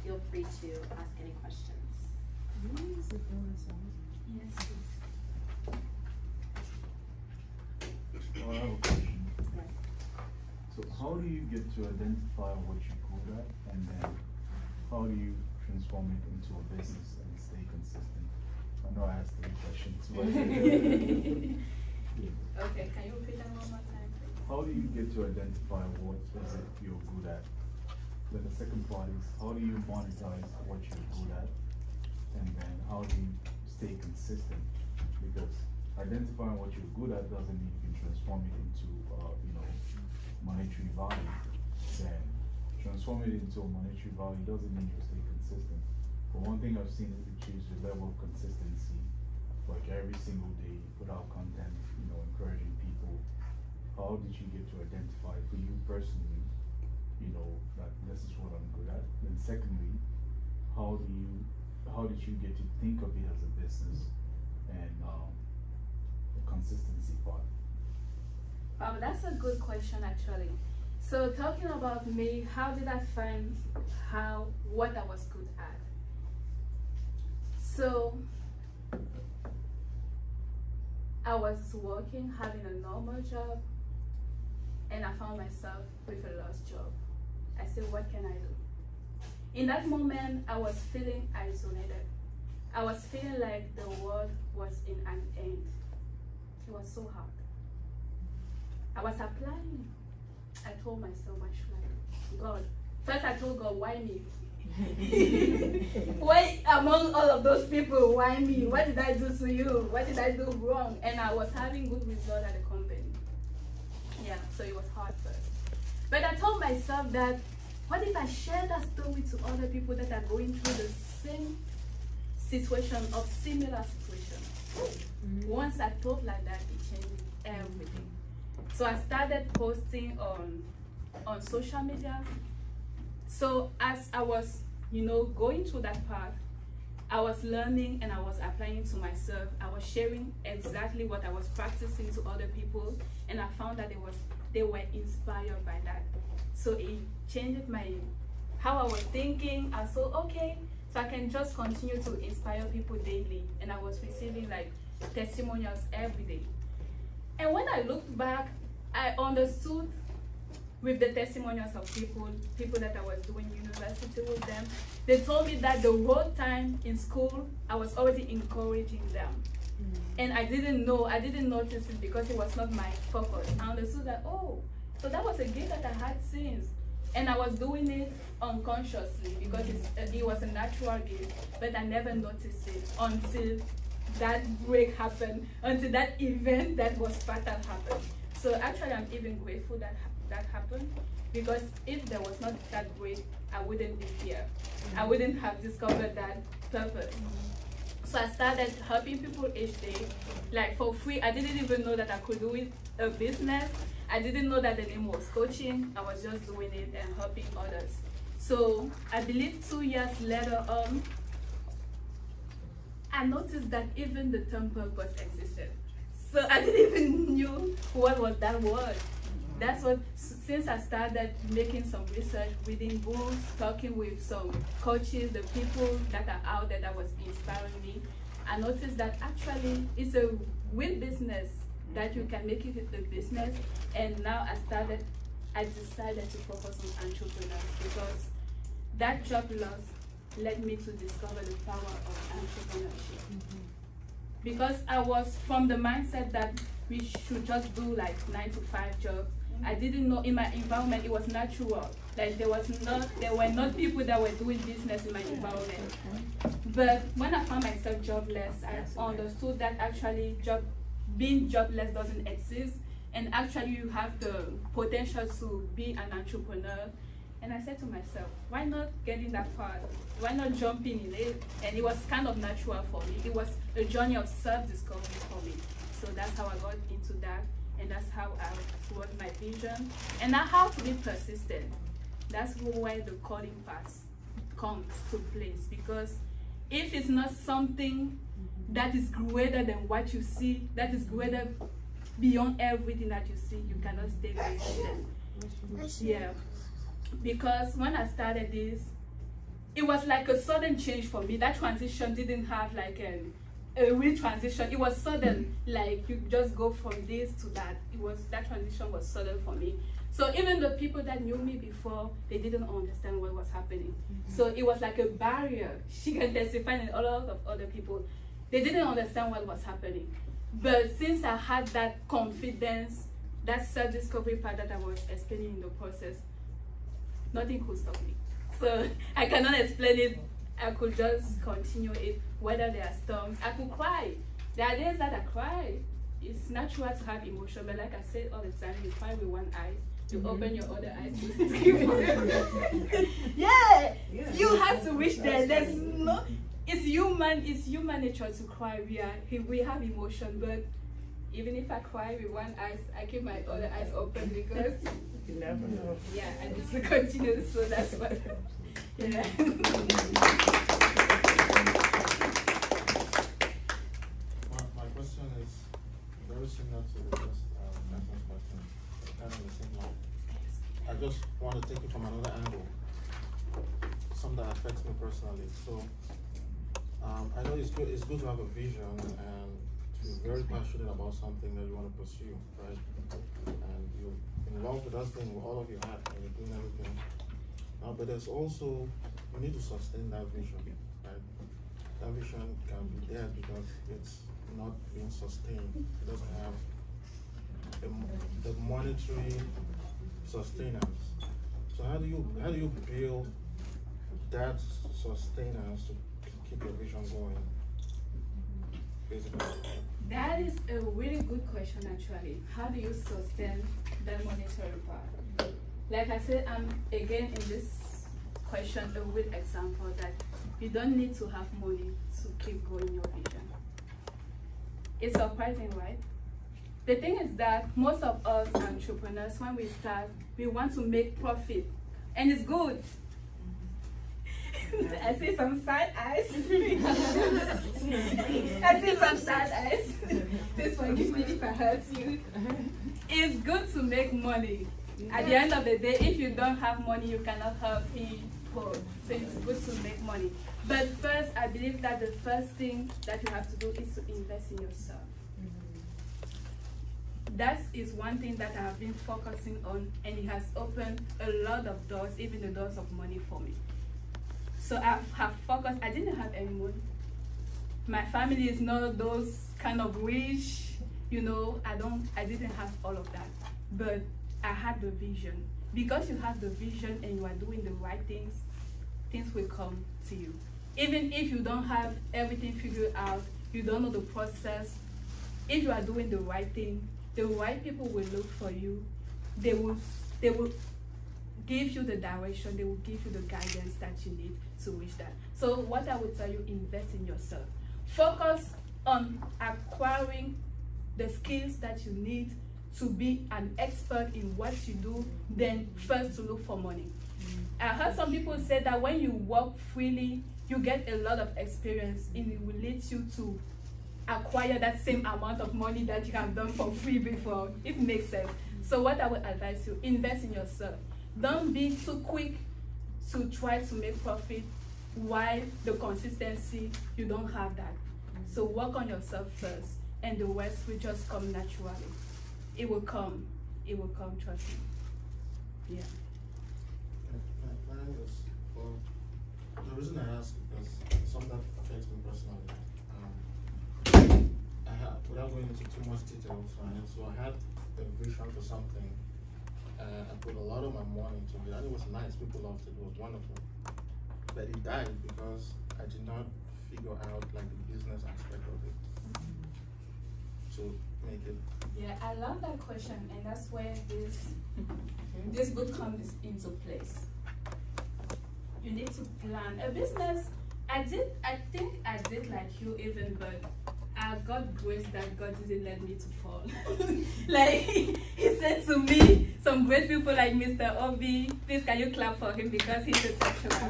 feel free to ask any questions. Yes, please. I have a question. Yes. So how do you get to identify what you're good at, and then how do you transform it into a business and stay consistent? I know I asked 3 questions, but Okay, can you repeat that one more time, please? how do you get to identify what is it you're good at? Then the second part is, how do you monetize what you're good at, and then how do you stay consistent? Because identifying what you're good at doesn't mean you can transform it into monetary value. Then transform it into a monetary value doesn't mean you stay consistent. But one thing I've seen is it changes your level of consistency. Like every single day you put out content, encouraging people. How did you get to identify for you personally, that this is what I'm good at? Then secondly, how did you get to think of it as a business, and the consistency part? That's a good question, actually. So talking about me, how did I find what I was good at? So I was working, having a normal job, and I found myself with a lost job. I said, what can I do? In that moment, I was feeling isolated. I was feeling like the world was in an end. It was so hard. I was applying. I told myself, why should I do? God. First I told God, why me? Why among all of those people, why me? What did I do to you? What did I do wrong? And I was having good results at the company. Yeah, so it was hard first. But I told myself that, what if I share that story to other people that are going through the same situation or similar situation? Once I thought like that, it changed everything. So I started posting on social media. So as I was, going through that part, I was learning and I was applying to myself. I was sharing exactly what I was practicing to other people, and I found that they were inspired by that. So it changed how I was thinking. I thought, okay, so I can just continue to inspire people daily, and I was receiving like testimonials every day. And when I looked back, I understood with the testimonials of people that I was doing university with them. They told me that the whole time in school, I was already encouraging them. And I didn't notice it because it was not my focus. I understood that, oh, so that was a gift that I had since. And I was doing it unconsciously because it was a natural gift, but I never noticed it until that break happened, until that event that was fatal happened. So actually, I'm even grateful that that happened, because if there was not that break, I wouldn't be here. I wouldn't have discovered that purpose. So I started helping people each day, like for free. I didn't even know that I could do it a business. I didn't know that the name was coaching. I was just doing it and helping others. So I believe 2 years later on, I noticed that even the term purpose existed. So I didn't even knew what was that word. That's what, since I started making some research, reading books, talking with some coaches, the people that are out there that was inspiring me, I noticed that actually it's a real business, that you can make it a business. And now I decided to focus on entrepreneurs, because that job loss led me to discover the power of entrepreneurship. Because I was from the mindset that we should just do like 9-to-5 job. I didn't know in my environment it was natural. Like there were not people that were doing business in my environment. But when I found myself jobless, I understood that actually being jobless doesn't exist, and actually you have the potential to be an entrepreneur. And I said to myself, why not get in that part? Why not jumping in it? And it was kind of natural for me. It was a journey of self-discovery for me. So that's how I got into that, and that's how I wrote my vision. And now how to be persistent. That's where the calling part comes to place, because if it's not something that is greater than what you see, that is greater beyond everything that you see, you cannot stay persistent. Yeah. Because when I started this, it was like a sudden change for me. That transition didn't have like a real transition. It was sudden, like you just go from this to that. That transition was sudden for me. So even the people that knew me before, they didn't understand what was happening. So it was like a barrier. She can testify, and a lot of other people, they didn't understand what was happening. But since I had that confidence, that self-discovery part that I was explaining in the process, nothing could stop me. So I cannot explain it. I could just continue it, whether there are storms. I could cry. There are days that I cry. It's natural to have emotion, but like I said all the time, you cry with one eye. You open your other eyes to scream. Yeah, you have to reach there. There's no. It's human nature to cry. We have emotion, but even if I cry with one eye, I keep my other eyes open because you never know. Yeah, I need to continue. So that's what. Yeah. My question is very similar to the first person's question, kind of the same line. I just want to take it from another angle, something that affects me personally. So I know it's good to have a vision and to be very passionate about something that you want to pursue, right? And you're in love with that thing with all of your heart and you're doing everything. But there's also, you need to sustain that vision, right? That vision can be there because it's not being sustained. It doesn't have the monetary sustenance. So how do you build that sustenance to keep your vision going? Basically. That is a really good question actually. How do you sustain that monetary part? Like I said, I'm again in this question a good example that you don't need to have money to keep growing your vision. It's surprising, right? The thing is that most of us entrepreneurs, when we start, we want to make profit, and it's good. I see some side eyes. I see some side eyes. Please forgive me if I hurt you. It's good to make money. At the end of the day, if you don't have money, you cannot help people. So it's good to make money. But first, I believe that the first thing that you have to do is to invest in yourself. That is one thing that I have been focusing on, and it has opened a lot of doors, even the doors of money for me. So I have focused. I didn't have any money. My family is not those kind of rich, you know. I didn't have all of that, but I had the vision. Because you have the vision and you are doing the right things, things will come to you. Even if you don't have everything figured out, you don't know the process, if you are doing the right thing, the right people will look for you. They will give you the direction, they will give you the guidance that you need to reach that. So what I would tell you, invest in yourself. Focus on acquiring the skills that you need to be an expert in what you do, then first to look for money. I heard some people say that when you work freely, you get a lot of experience, and it will lead you to acquire that same amount of money that you have done for free before. It makes sense. So what I would advise you, invest in yourself. Don't be too quick to try to make profit while the consistency, you don't have that. So work on yourself first, and the rest will just come naturally. It will come, trust me. Yeah. The reason I ask is something that affects me personally. Without going into too much details, so I had a vision for something. I put a lot of my money into it, and it was nice. People loved it. It was wonderful. But it died because I did not figure out like the business aspect of it to make it. Yeah, I love that question, and that's where this book comes into place. You need to plan a business. I think I did like you even, but I got grace that God didn't let me to fall. Like he said to me, some great people like Mr. Obi, please can you clap for him because he's exceptional.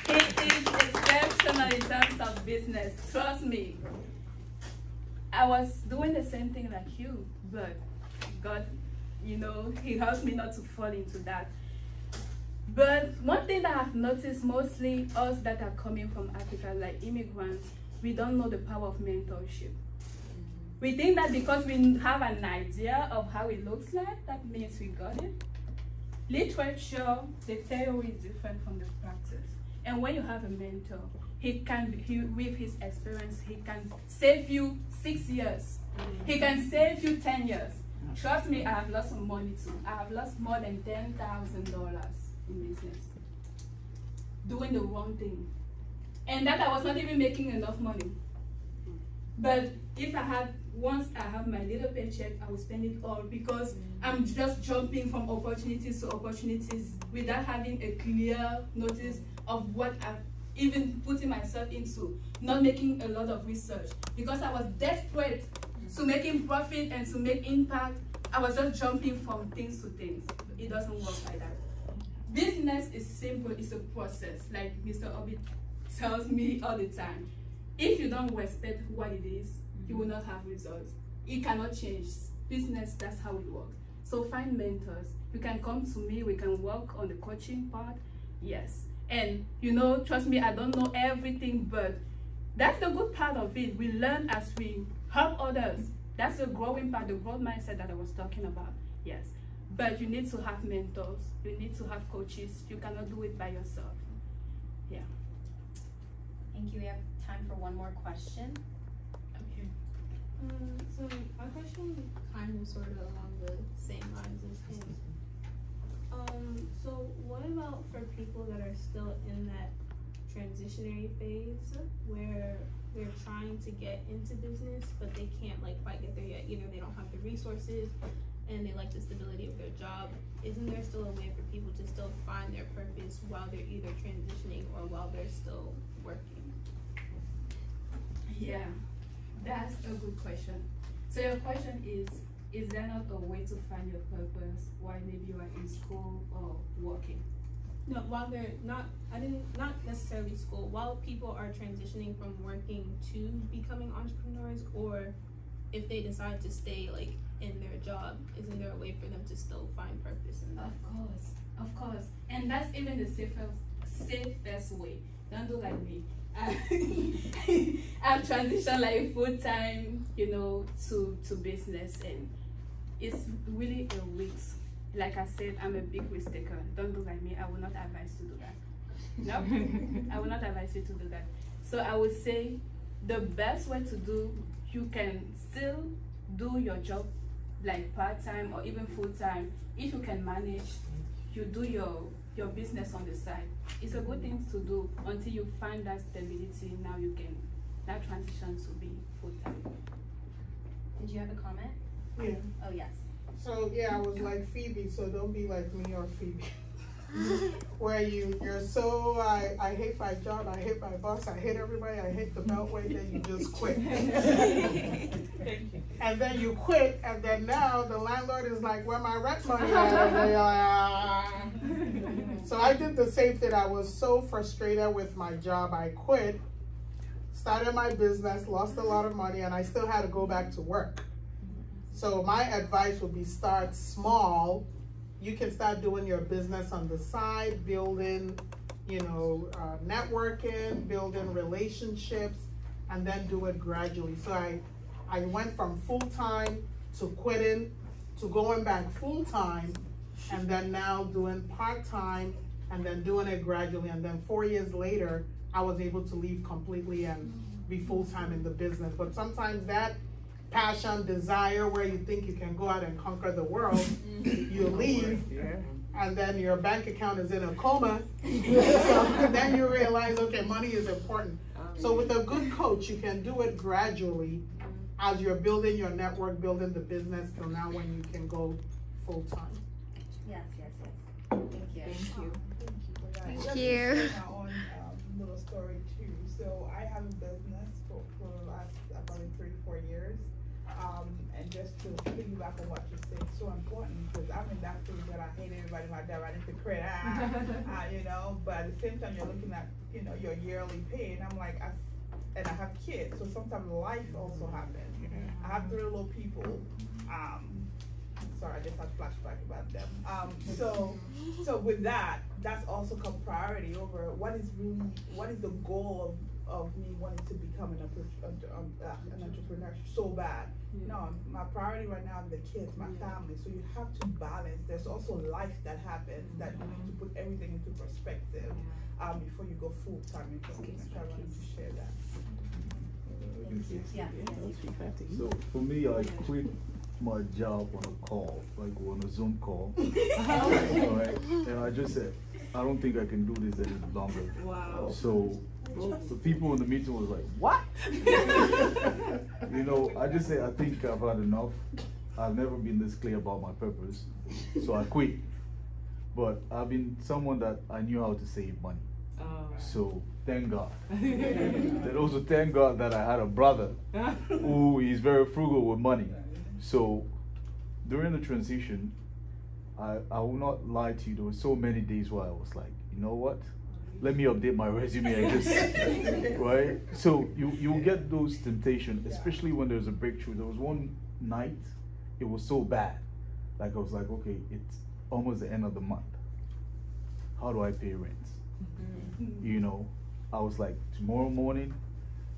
He is exceptional in terms of business. Trust me. I was doing the same thing like you, but God, you know, he helped me not to fall into that. But one thing that I've noticed, mostly us that are coming from Africa, like immigrants, we don't know the power of mentorship. We think that because we have an idea of how it looks like, that means we got it. Literature, the theory is different from the practice. And when you have a mentor, with his experience, he can save you 6 years. He can save you 10 years. Trust me, I have lost some money too. I have lost more than $10,000 in business doing the wrong thing. And that I was not even making enough money. But if once I have my little paycheck, I will spend it all because I'm just jumping from opportunities to opportunities without having a clear notice of what I've even putting myself into, not making a lot of research. Because I was desperate to making profit and to make impact, I was just jumping from things to things. It doesn't work like that. Business is simple, it's a process, like Mr. Obi tells me all the time. If you don't respect what it is, you will not have results. It cannot change. Business, that's how it works. So find mentors. You can come to me, we can work on the coaching part, yes. And trust me, I don't know everything, but that's the good part of it. We learn as we help others. That's the growing part, the growth mindset that I was talking about, yes. But you need to have mentors, you need to have coaches. You cannot do it by yourself, yeah. Thank you. We have time for one more question. Okay. So my question kind of sort of along the same lines as him. So what about for people that are still in that transitionary phase where they're trying to get into business but they can't quite get there yet? Either they don't have the resources and they like the stability of their job. Isn't there still a way for people to still find their purpose while they're either transitioning or while they're still working? Yeah, that's a good question. So your question is there not a way to find your purpose while maybe you are in school or working? No, while they're not necessarily school, while people are transitioning from working to becoming entrepreneurs, or if they decide to stay in their job, isn't there a way for them to still find purpose in that? Of course. And that's even the safest way. Don't do like me. I've transitioned full time, to business, and it's really a risk. Like I said, I'm a big risk taker. Don't do like me. I will not advise you to do that. No, I will not advise you to do that. So I would say the best way to do, you can still do your job part-time or even full-time. If you can manage, you do your business on the side. It's a good thing to do until you find that stability. Now you can transition to be full-time. Did you have a comment? Yeah. Oh, yes. So yeah, I was like Phoebe, so don't be like me or Phoebe. Where you're so, I hate my job, I hate my boss, I hate everybody, I hate the beltway, then you just quit. And then you quit, and then now the landlord is like, where my rent money at? So I did the same thing. I was so frustrated with my job, I quit, started my business, lost a lot of money, and I still had to go back to work. So my advice would be start small. You can start doing your business on the side, building, networking, building relationships, and then do it gradually. So I went from full-time to quitting to going back full-time, and then now doing part-time, and then doing it gradually. And then 4 years later, I was able to leave completely and be full-time in the business. But sometimes that passion, desire, where you think you can go out and conquer the world, you leave, and then your bank account is in a coma. So then you realize, okay, money is important. So with a good coach, you can do it gradually as you're building your network, building the business, till now when you can go full time. Yes. Thank you. Thank you. My own little story too. So I have a business for the last about 3-4 years. And just to piggyback on what you said, it's so important because I'm in that phase that I hate everybody in my job. I need to quit, but at the same time you're looking at, your yearly pay, and I'm like, and I have kids, so sometimes life also happens. I have 3 little people, so sorry, I just had flashback about them. So with that, that's also come priority over what is the goal of me wanting to become an entrepreneur so bad. No, my priority right now is the kids, my family. So you have to balance. There's also life that happens that you need to put everything into perspective before you go full time into something. So I wanted to share that. So for me, I quit my job on a call, like on a Zoom call. Alright, and I just said, I don't think I can do this any longer. Wow. So the people in the meeting was like, what? You know, I just said, I think I've had enough. I've never been this clear about my purpose. So I quit. But I've been someone that I knew how to save money. So thank God. And also thank God that I had a brother who is very frugal with money. So during the transition, I will not lie to you, there were so many days where I was like, you know what? Let me update my resume and just, right? So you get those temptations, especially when there's a breakthrough. There was one night, it was so bad. Like I was like, okay, it's almost the end of the month. How do I pay rent? You know, I was like, tomorrow morning,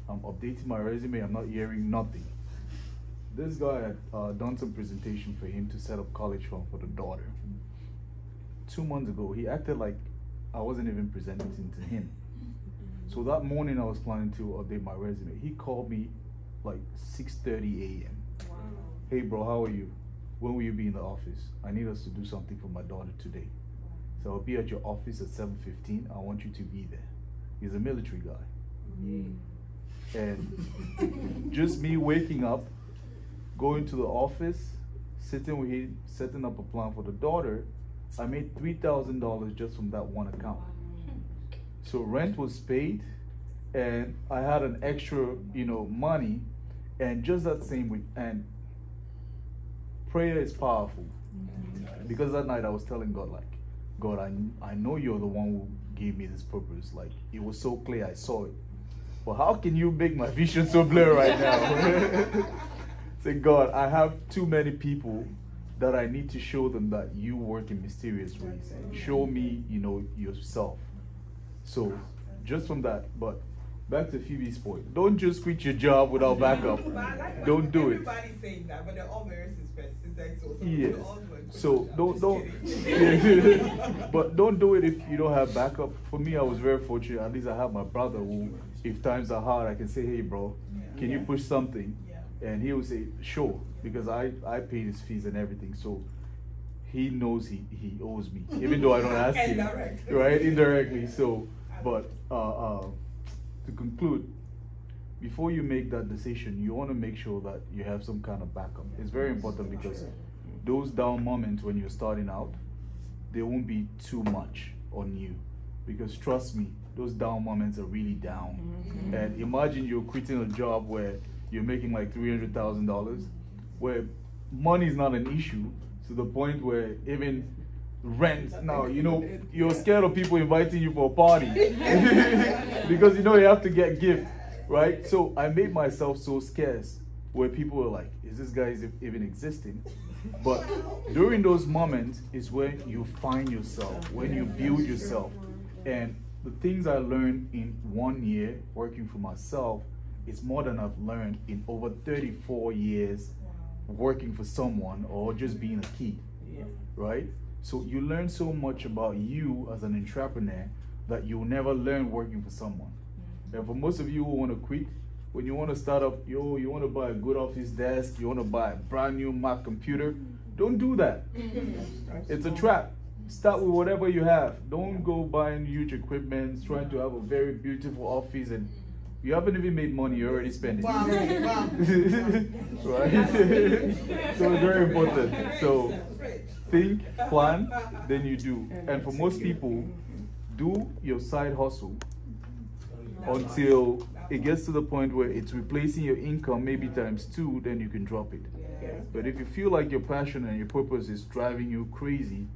I'm updating my resume, I'm not hearing nothing. This guy had done some presentation for him to set up college fund for the daughter. 2 months ago, he acted like I wasn't even presenting to him. So that morning I was planning to update my resume. He called me like 6:30 a.m. Wow. Hey bro, how are you? When will you be in the office? I need us to do something for my daughter today. So I'll be at your office at 7:15. I want you to be there. He's a military guy. And just me waking up, going to the office, sitting with him, setting up a plan for the daughter, I made $3,000 just from that one account. So rent was paid, and I had an extra, money, and just that same week. And prayer is powerful, because that night I was telling God, like, God, I know you're the one who gave me this purpose. Like, it was so clear, I saw it. But how can you make my vision so blurry right now? Say, God, I have too many people that I need to show them that you work in mysterious ways. Show me, yourself. So, just from that, but back to Phoebe's point. Don't just quit your job without backup. Don't do it. Everybody's saying that, but they're all very suspicious. Yes. So don't but don't do it if you don't have backup. For me, I was very fortunate. At least I have my brother who, if times are hard, I can say, hey bro, can you push something? And he will say, sure, because I paid his fees and everything. So he knows he owes me, even though I don't ask him, right? Indirectly. So, but to conclude, before you make that decision, you want to make sure that you have some kind of backup. It's very important, because those down moments when you're starting out, they won't be too much on you, because trust me, those down moments are really down. And imagine you're quitting a job where you're making like $300,000, where money is not an issue, to the point where even rent now, you're scared of people inviting you for a party because you have to get gift, right? So I made myself so scarce where people were like, is this guy even existing? But during those moments is when you find yourself, when you build yourself. And the things I learned in 1 year working for myself is more than I've learned in over 34 years working for someone or just being a kid, right? So you learn so much about you as an entrepreneur that you'll never learn working for someone. And for most of you who want to quit, when you want to start up, you want to buy a good office desk, you want to buy a brand new Mac computer, don't do that. It's a trap. Start with whatever you have. Don't go buying huge equipment, trying to have a very beautiful office, and you haven't even made money, you're already spending. Wow. Right? So it's very important. So think, plan, then you do. And for most people, do your side hustle until it gets to the point where it's replacing your income, maybe ×2, then you can drop it. But if you feel like your passion and your purpose is driving you crazy,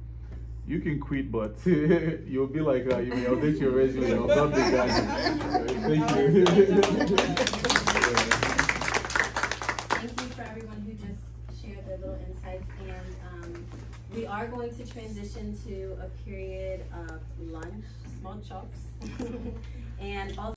you can quit, but you'll be like, you may update your resume, I'm not the guy. Thank you. Thank you for everyone who just share their little insights, and we are going to transition to a period of lunch, small chops, and also